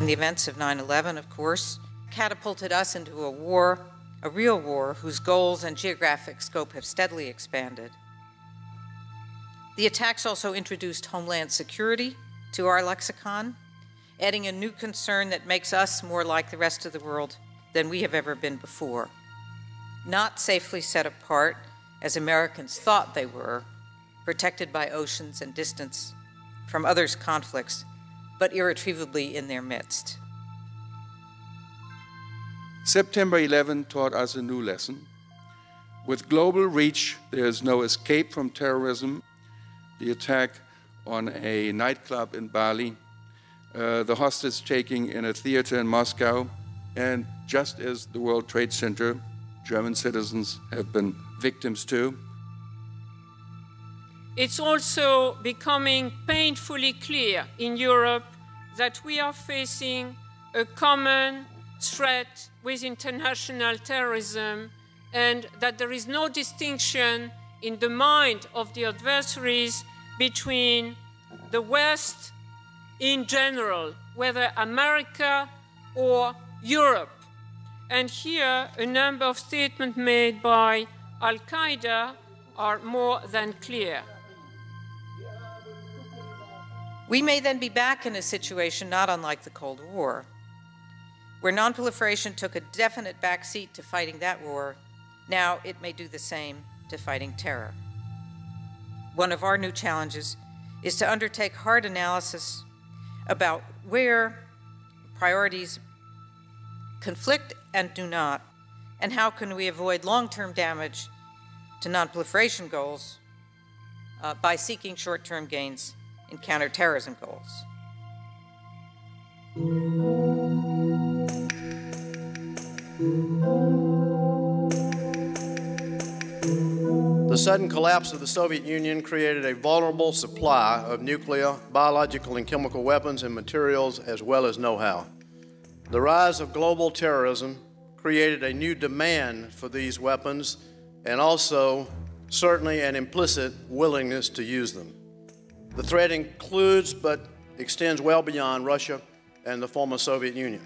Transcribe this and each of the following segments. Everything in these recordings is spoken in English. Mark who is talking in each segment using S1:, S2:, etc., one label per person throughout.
S1: The events of 9/11, of course, catapulted us into a war, a real war, whose goals and geographic scope have steadily expanded. The attacks also introduced homeland security to our lexicon, adding a new concern that makes us more like the rest of the world than we have ever been before. Not safely set apart, as Americans thought they were, protected by oceans and distance from others' conflicts, but irretrievably in their midst.
S2: September 11 taught us a new lesson. With global reach, there is no escape from terrorism. The attack on a nightclub in Bali, the hostage-taking in a theater in Moscow, and just as the World Trade Center, German citizens have been victims too.
S3: It's also becoming painfully clear in Europe that we are facing a common threat with international terrorism, and that there is no distinction in the mind of the adversaries between the West in general, whether America or Europe. And here, a number of statements made by Al-Qaeda are more than clear.
S1: We may then be back in a situation not unlike the Cold War, where nonproliferation took a definite backseat to fighting that war. Now it may do the same to fighting terror. One of our new challenges is to undertake hard analysis about where priorities conflict and do not, and how can we avoid long-term damage to nonproliferation goals by seeking short-term gains in counterterrorism goals.
S4: The sudden collapse of the Soviet Union created a vulnerable supply of nuclear, biological, and chemical weapons and materials, as well as know-how. The rise of global terrorism created a new demand for these weapons and also certainly an implicit willingness to use them. The threat includes but extends well beyond Russia and the former Soviet Union.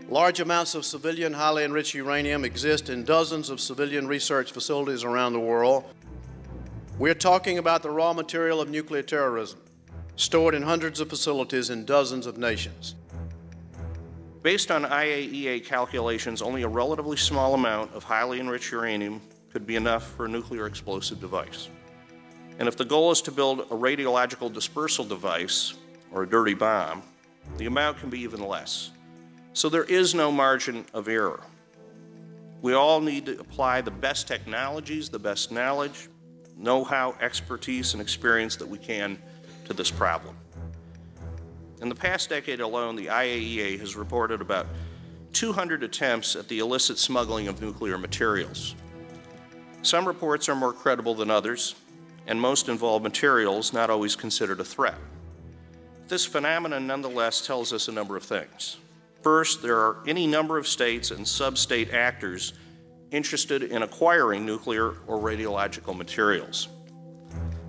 S4: Large amounts of civilian, highly enriched uranium exist in dozens of civilian research facilities around the world. We're talking about the raw material of nuclear terrorism, stored in hundreds of facilities in dozens of nations.
S5: Based on IAEA calculations, only a relatively small amount of highly enriched uranium could be enough for a nuclear explosive device. And if the goal is to build a radiological dispersal device, or a dirty bomb, the amount can be even less. So there is no margin of error. We all need to apply the best technologies, the best knowledge, know-how, expertise, and experience that we can to this problem. In the past decade alone, the IAEA has reported about 200 attempts at the illicit smuggling of nuclear materials. Some reports are more credible than others, and most involve materials not always considered a threat. This phenomenon nonetheless tells us a number of things. First, there are any number of states and sub-state actors interested in acquiring nuclear or radiological materials.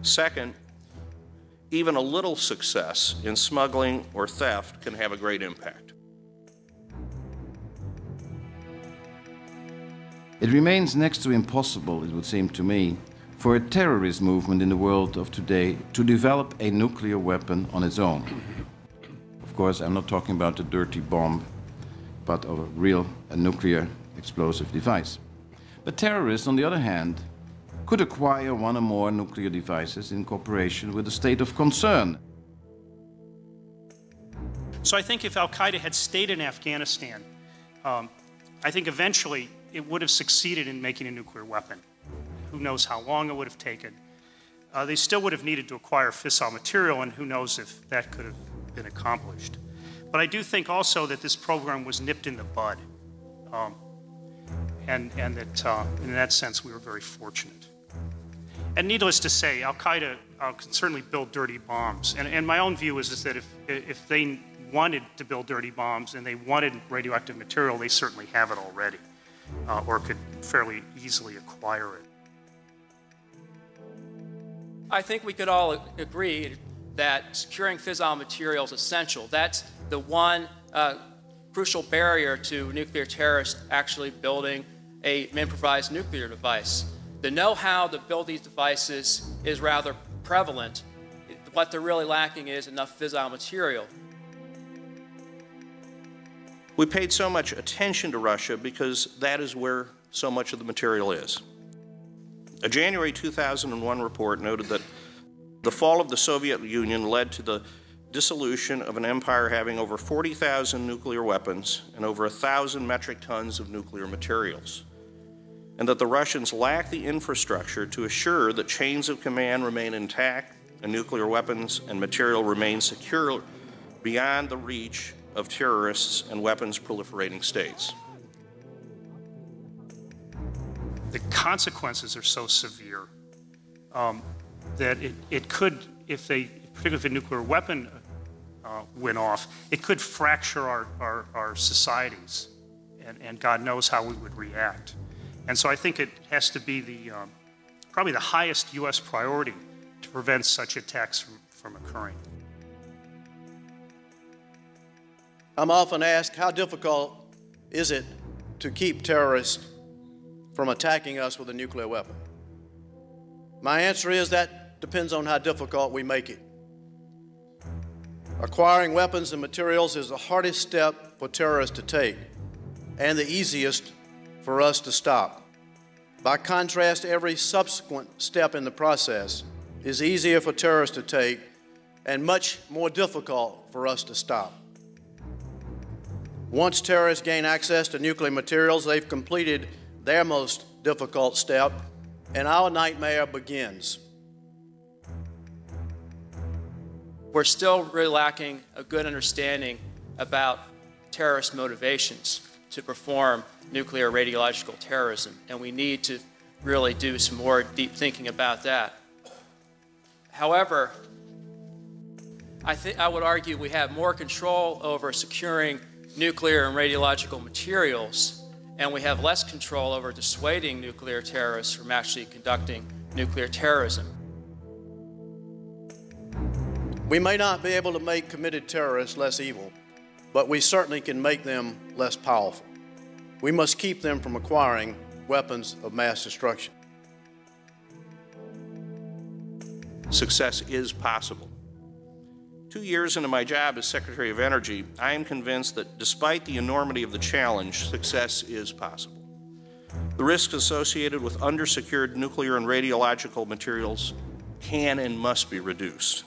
S5: Second, even a little success in smuggling or theft can have a great impact.
S6: It remains next to impossible, it would seem to me, for a terrorist movement in the world of today to develop a nuclear weapon on its own. Of course, I'm not talking about a dirty bomb, but of a real nuclear explosive device. But terrorists, on the other hand, could acquire one or more nuclear devices in cooperation with a state of concern.
S7: So I think if Al-Qaeda had stayed in Afghanistan, I think eventually it would have succeeded in making a nuclear weapon. Who knows how long it would have taken. They still would have needed to acquire fissile material, and who knows if that could have been accomplished. But I do think also that this program was nipped in the bud, and that in that sense we were very fortunate. And needless to say, Al-Qaeda can certainly build dirty bombs. And my own view is that if they wanted to build dirty bombs and they wanted radioactive material, they certainly have it already, or could fairly easily acquire it.
S8: I think we could all agree that securing fissile material is essential. That's the one crucial barrier to nuclear terrorists actually building an improvised nuclear device. The know-how to build these devices is rather prevalent. What they're really lacking is enough fissile material.
S5: We paid so much attention to Russia because that is where so much of the material is. A January 2001 report noted that the fall of the Soviet Union led to the dissolution of an empire having over 40,000 nuclear weapons and over 1,000 metric tons of nuclear materials, and that the Russians lack the infrastructure to assure that chains of command remain intact and nuclear weapons and material remain secure beyond the reach of terrorists and weapons proliferating states.
S7: The consequences are so severe that it could, particularly if a nuclear weapon went off, it could fracture our societies, and God knows how we would react. And so I think it has to be probably the highest U.S. priority to prevent such attacks from occurring.
S4: I'm often asked, how difficult is it to keep terrorists from attacking us with a nuclear weapon? My answer is that depends on how difficult we make it. Acquiring weapons and materials is the hardest step for terrorists to take and the easiest for us to stop. By contrast, every subsequent step in the process is easier for terrorists to take and much more difficult for us to stop. Once terrorists gain access to nuclear materials, they've completed their most difficult step, and our nightmare begins.
S8: We're still really lacking a good understanding about terrorist motivations to perform nuclear radiological terrorism, and we need to really do some more deep thinking about that. However, I would argue we have more control over securing nuclear and radiological materials, and we have less control over dissuading nuclear terrorists from actually conducting nuclear terrorism.
S4: We may not be able to make committed terrorists less evil, but we certainly can make them less powerful. We must keep them from acquiring weapons of mass destruction.
S5: Success is possible. 2 years into my job as Secretary of Energy, I am convinced that despite the enormity of the challenge, success is possible. The risks associated with undersecured nuclear and radiological materials can and must be reduced.